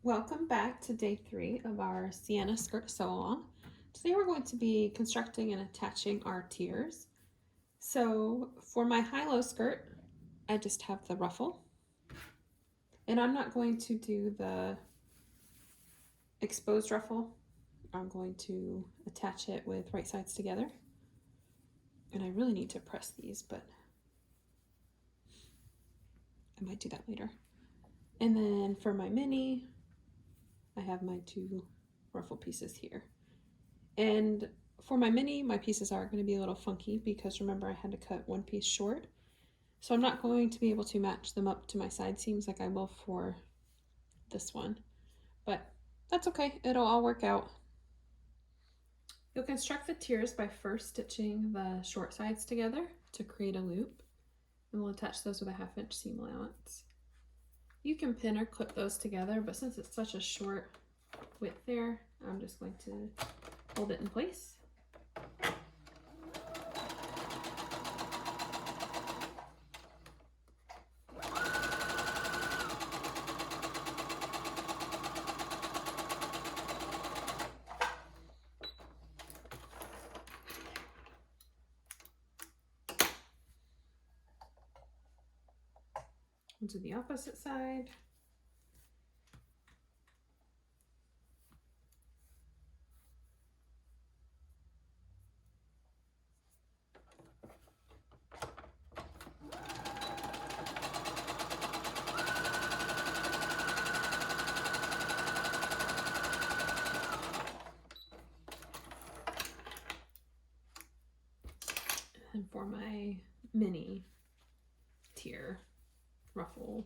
Welcome back to day 3 of our Siena skirt sew-along. Today we're going to be constructing and attaching our tiers. So for my high-low skirt, I just have the ruffle. And I'm not going to do the exposed ruffle. I'm going to attach it with right sides together. And I really need to press these, but I might do that later. And then for my mini, I have my 2 ruffle pieces here. And for my mini, my pieces are going to be a little funky because remember I had to cut one piece short. So I'm not going to be able to match them up to my side seams like I will for this one. But that's okay, it'll all work out. You'll construct the tiers by first stitching the short sides together to create a loop. And we'll attach those with a 1/2 inch seam allowance. You can pin or clip those together, but since it's such a short width there, I'm just going to hold it in place. To the opposite side. And for my mini tier ruffle,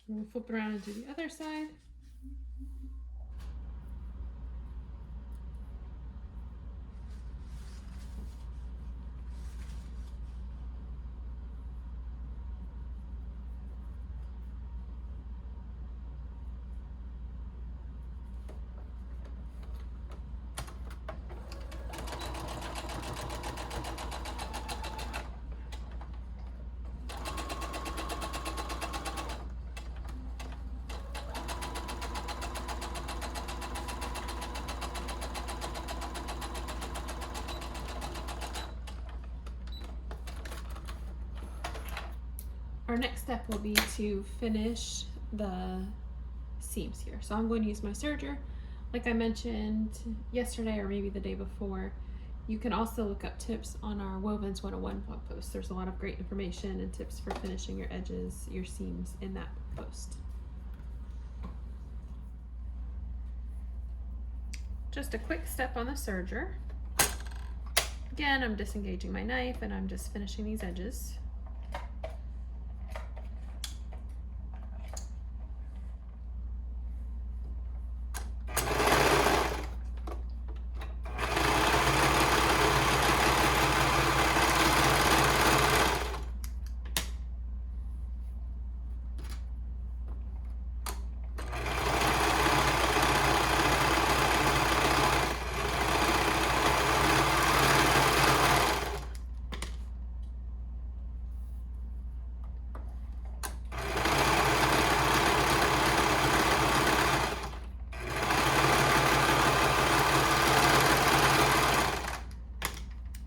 we'll flip it around and do the other side. Our next step will be to finish the seams here. So I'm going to use my serger. Like I mentioned yesterday or maybe the day before, you can also look up tips on our Wovens 101 blog post. There's a lot of great information and tips for finishing your edges, your seams in that post. Just a quick step on the serger. Again, I'm disengaging my knife and I'm just finishing these edges.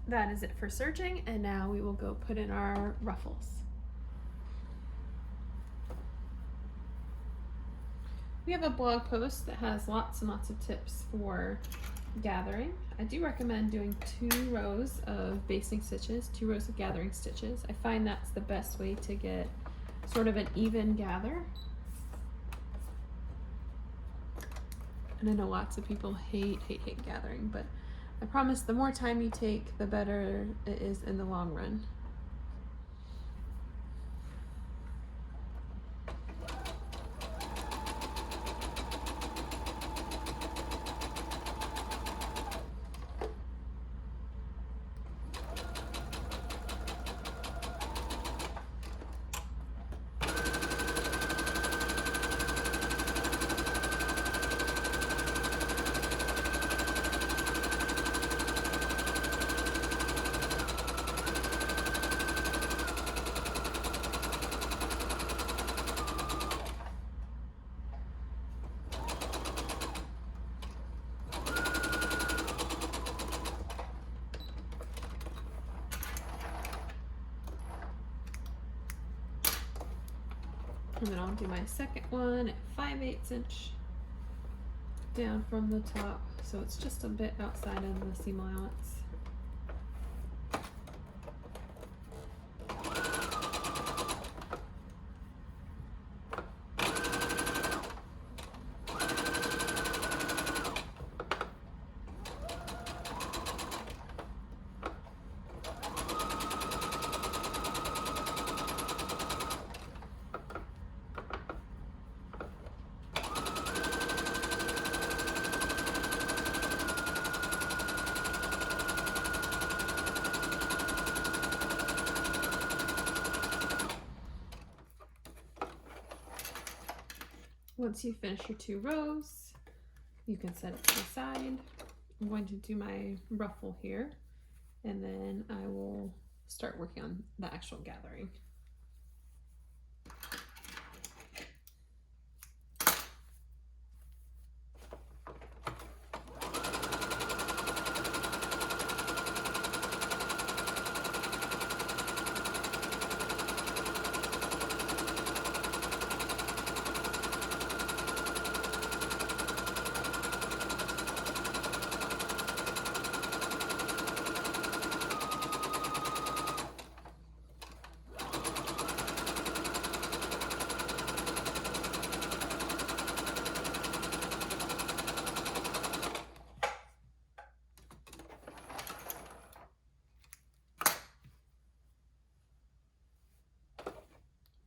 That is it for serging, and now we will go put in our ruffles. We have a blog post that has lots and lots of tips for gathering. I do recommend doing 2 rows of basting stitches, 2 rows of gathering stitches. I find that's the best way to get sort of an even gather. And I know lots of people hate gathering, but I promise the more time you take, the better it is in the long run. And then I'll do my second one at 5/8 inch down from the top, so it's just a bit outside of the seam allowance. Once you finish your 2 rows, you can set it to the side. I'm going to do my ruffle here, and then I will start working on the actual gathering.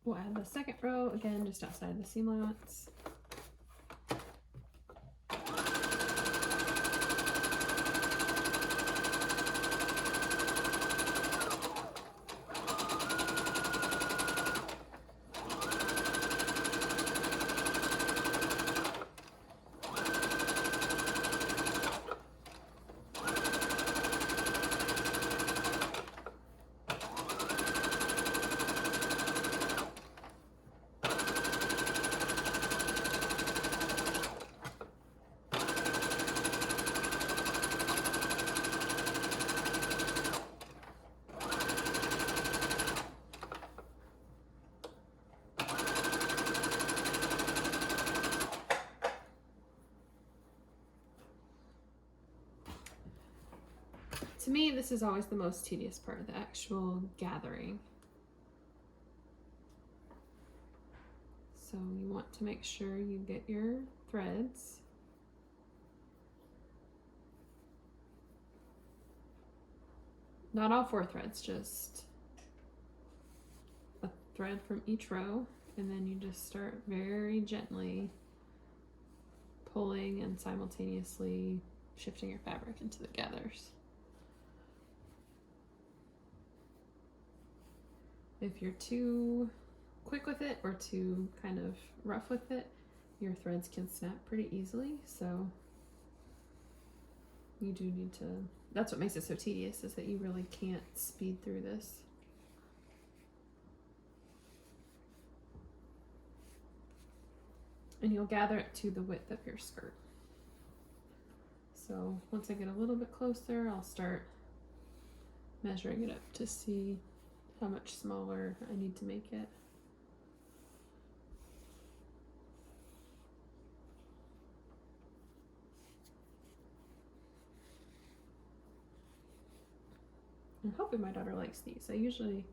We'll add the second row, again, just outside the seam allowance. To me, this is always the most tedious part, the actual gathering. So you want to make sure you get your threads. Not all 4 threads, just a thread from each row, and then you just start very gently pulling and simultaneously shifting your fabric into the gathers. If you're too quick with it or too kind of rough with it, your threads can snap pretty easily, so you do need to, that's what makes it so tedious, is that you really can't speed through this. And you'll gather it to the width of your skirt. So once I get a little bit closer, I'll start measuring it up to see how much smaller I need to make it. I'm hoping my daughter likes these. I usually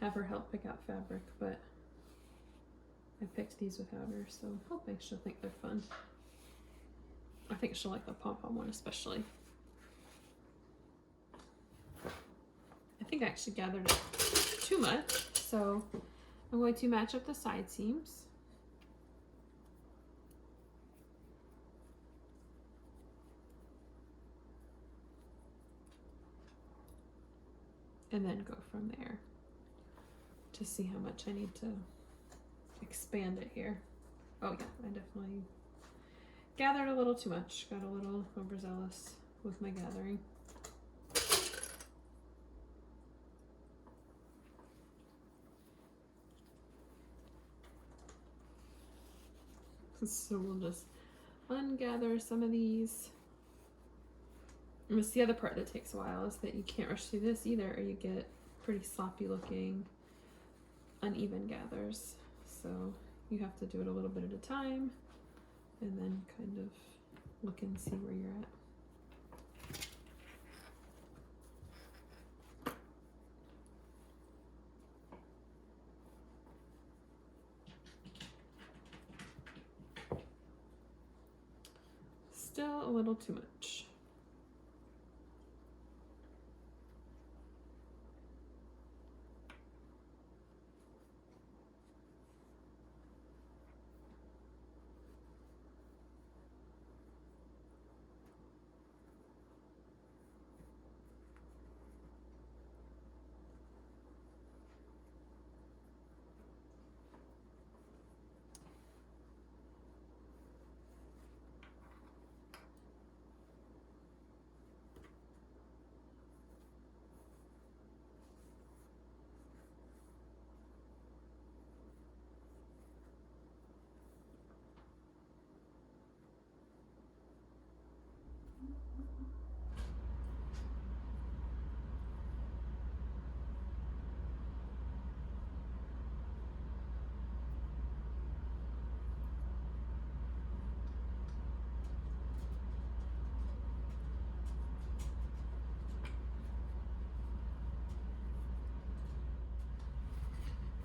have her help pick out fabric, but I picked these without her, so I'm hoping she'll think they're fun. I think she'll like the pom-pom one especially. I think I actually gathered it too much, so I'm going to match up the side seams. And then go from there to see how much I need to expand it here. Oh yeah, I definitely gathered a little too much, got a little overzealous with my gathering. So we'll just ungather some of these. And it's the other part that takes a while, is that you can't rush through this either, or you get pretty sloppy looking uneven gathers. So you have to do it a little bit at a time and then kind of look and see where you're at. Still a little too much.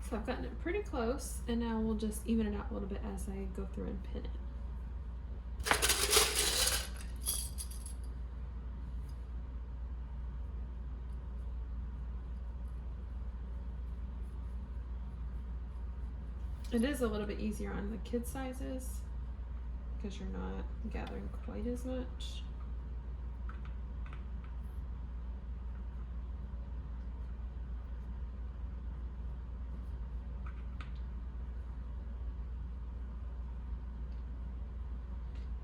So I've gotten it pretty close, and now we'll just even it out a little bit as I go through and pin it. It is a little bit easier on the kid sizes because you're not gathering quite as much.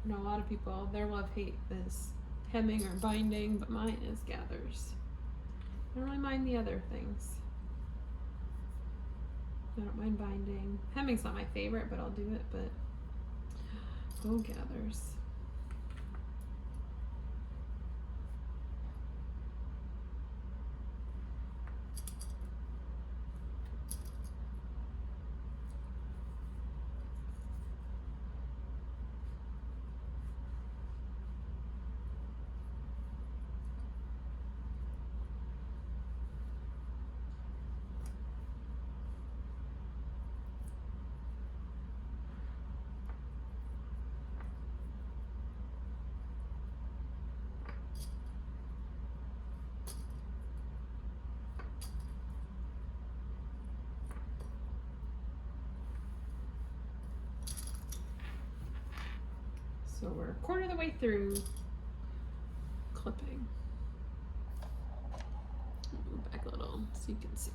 I know a lot of people, their love-hate is hemming or binding, but mine is gathers. I don't really mind the other things. I don't mind binding. Hemming's not my favorite, but I'll do it, but oh, gathers. So we're a quarter of the way through clipping. Move back a little so you can see.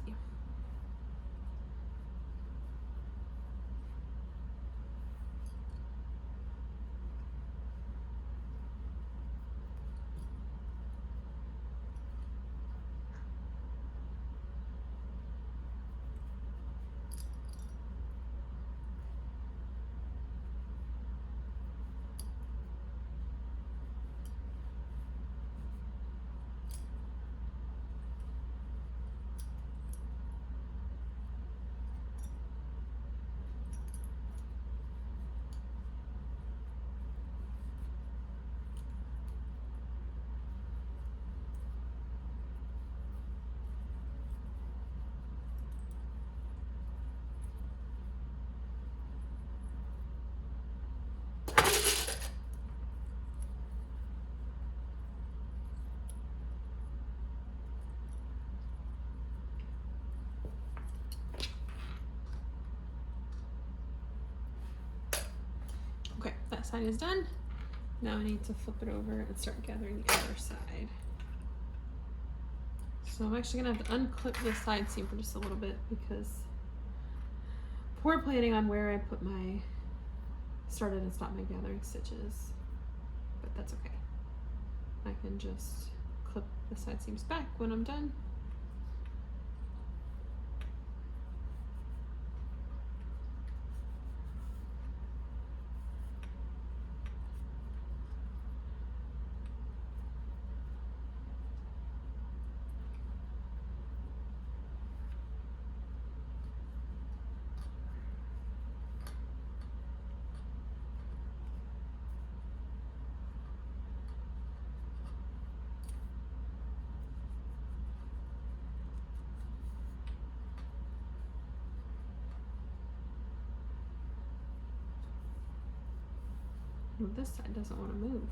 Okay, that side is done. Now I need to flip it over and start gathering the other side. So I'm actually gonna have to unclip this side seam for just a little bit because poor planning on where I put my started and stopped my gathering stitches, but that's okay. I can just clip the side seams back when I'm done. Well, this side doesn't want to move.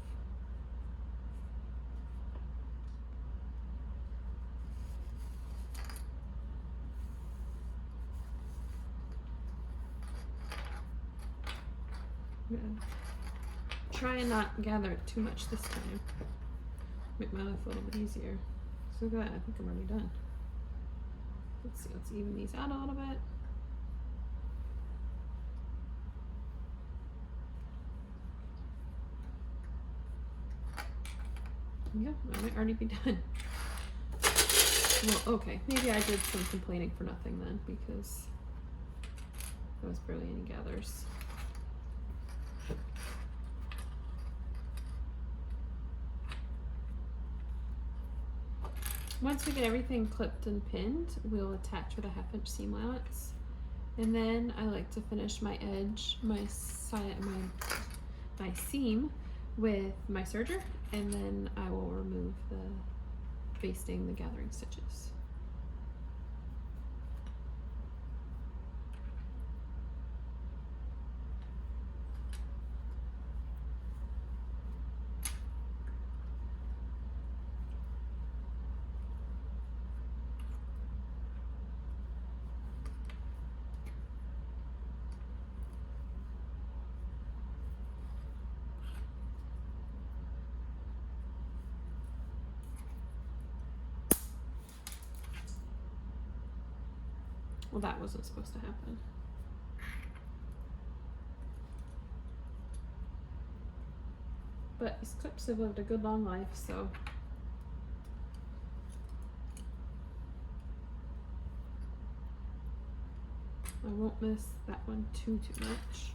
I'm gonna try and not gather it too much this time. Make my life a little bit easier. So look at that, I think I'm already done. Let's see, let's even these out a little bit. Yeah, I might already be done. Well, okay, maybe I did some complaining for nothing then, because there was barely any gathers. Once we get everything clipped and pinned, we'll attach with a 1/2 inch seam allowance. And then I like to finish my edge, my side, my seam with my serger, and then I will remove the basting, the gathering stitches. Well, that wasn't supposed to happen. But these clips have lived a good long life, so I won't miss that one too much.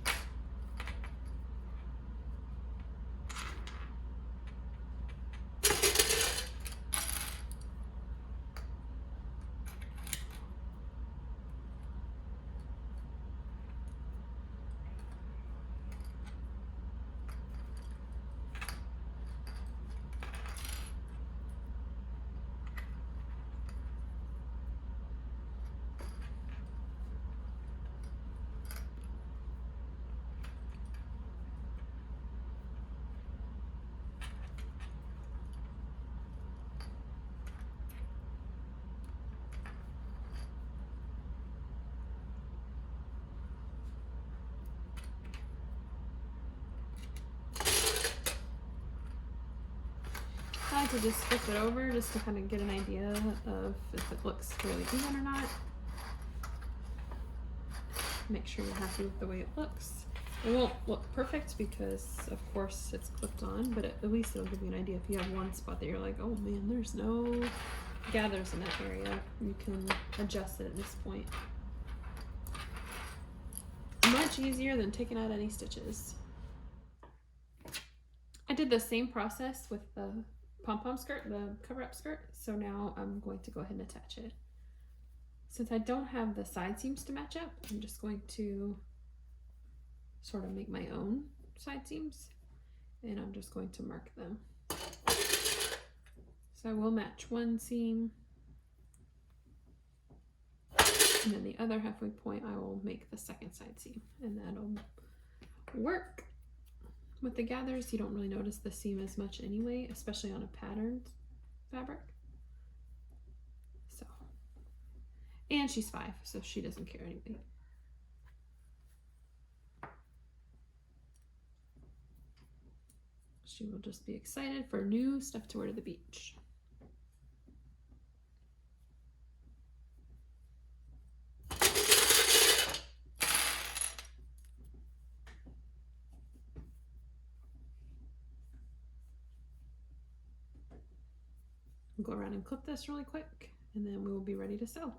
I like to just flip it over just to kind of get an idea of if it looks really even or not. Make sure you're happy with the way it looks. It won't look perfect because of course it's clipped on, but at least it'll give you an idea. If you have one spot that you're like, oh man, there's no gathers in that area, you can adjust it at this point. Much easier than taking out any stitches. I did the same process with the pom-pom skirt, the cover-up skirt, so now I'm going to go ahead and attach it. Since I don't have the side seams to match up, I'm just going to sort of make my own side seams, and I'm just going to mark them. So I will match one seam, and then the other halfway point I will make the second side seam, and that'll work. With the gathers, you don't really notice the seam as much anyway, especially on a patterned fabric. So, and she's 5, so she doesn't care anyway. She will just be excited for new stuff to wear to the beach. Go around and clip this really quick, and then we will be ready to sew.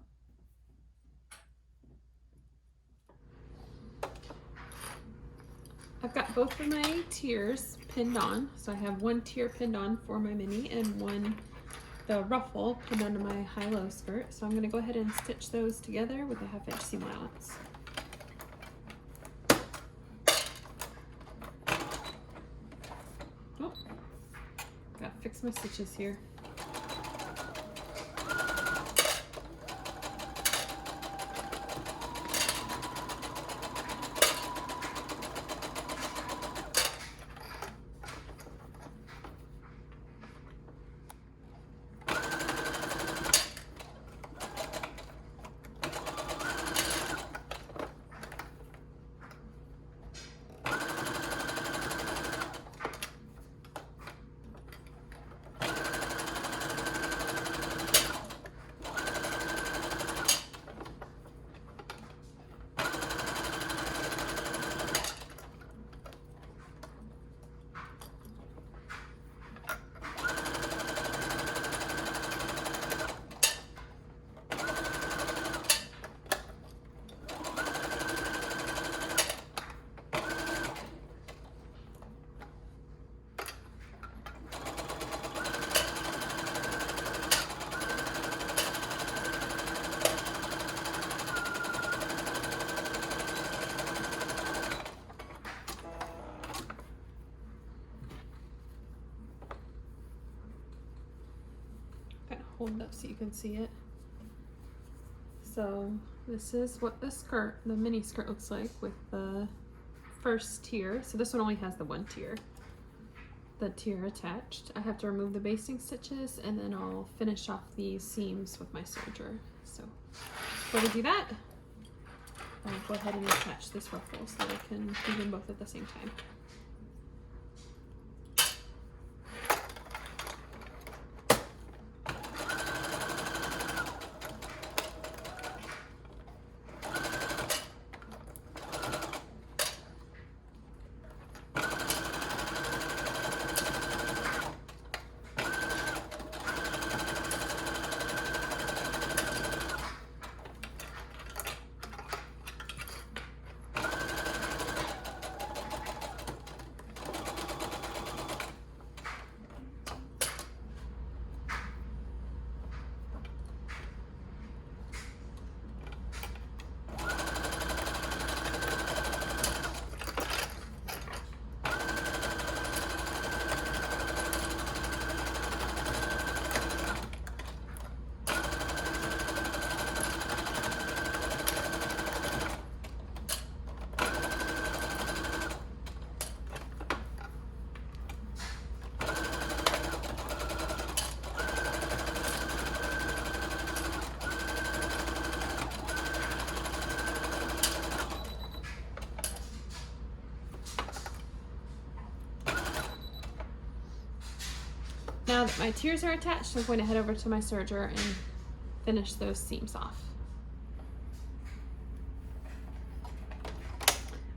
I've got both of my tiers pinned on. So I have one tier pinned on for my mini and one, the ruffle, pinned onto my high-low skirt. So I'm going to go ahead and stitch those together with a 1/2 inch seam allowance. Oh, gotta fix my stitches here. hold it up so you can see it. So this is what the skirt, the mini skirt, looks like with the first tier. So this one only has the one tier, the tier attached. I have to remove the basting stitches and then I'll finish off these seams with my serger. So before we do that, I'll go ahead and attach this ruffle so that I can do them both at the same time. Now that my tiers are attached, I'm going to head over to my serger and finish those seams off.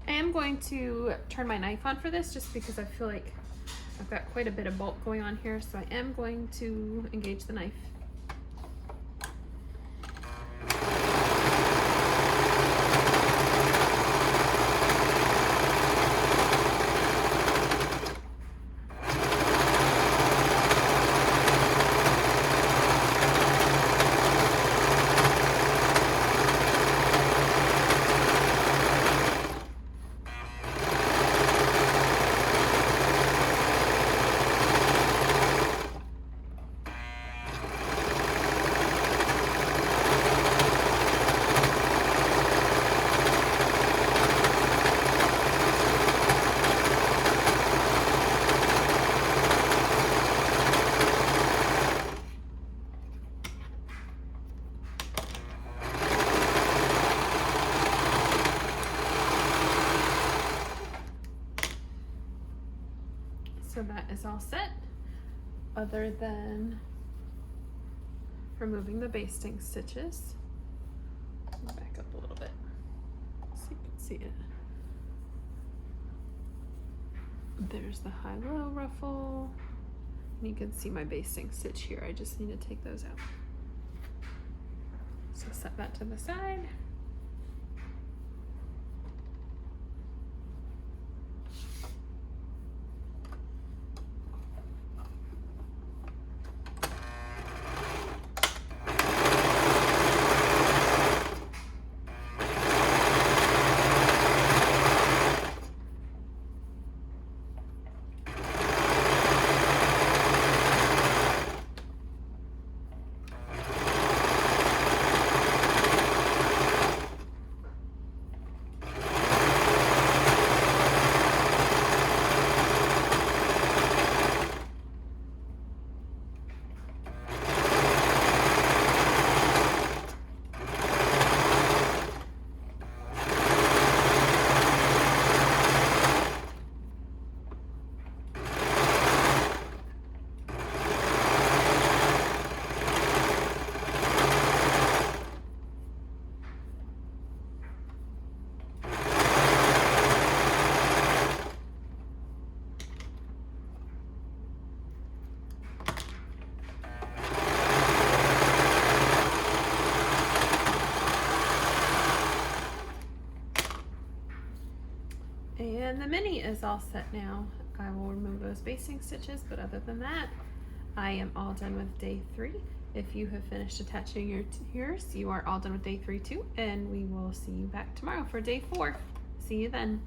I am going to turn my knife on for this just because I feel like I've got quite a bit of bulk going on here, so I am going to engage the knife. So that is all set, other than removing the basting stitches. Back up a little bit so you can see it. There's the high-low ruffle. And you can see my basting stitch here. I just need to take those out. So set that to the side. And the mini is all set now. I will remove those basting stitches, but other than that, I am all done with day 3. If you have finished attaching your tiers, you are all done with day 3 too, and we will see you back tomorrow for day 4. See you then.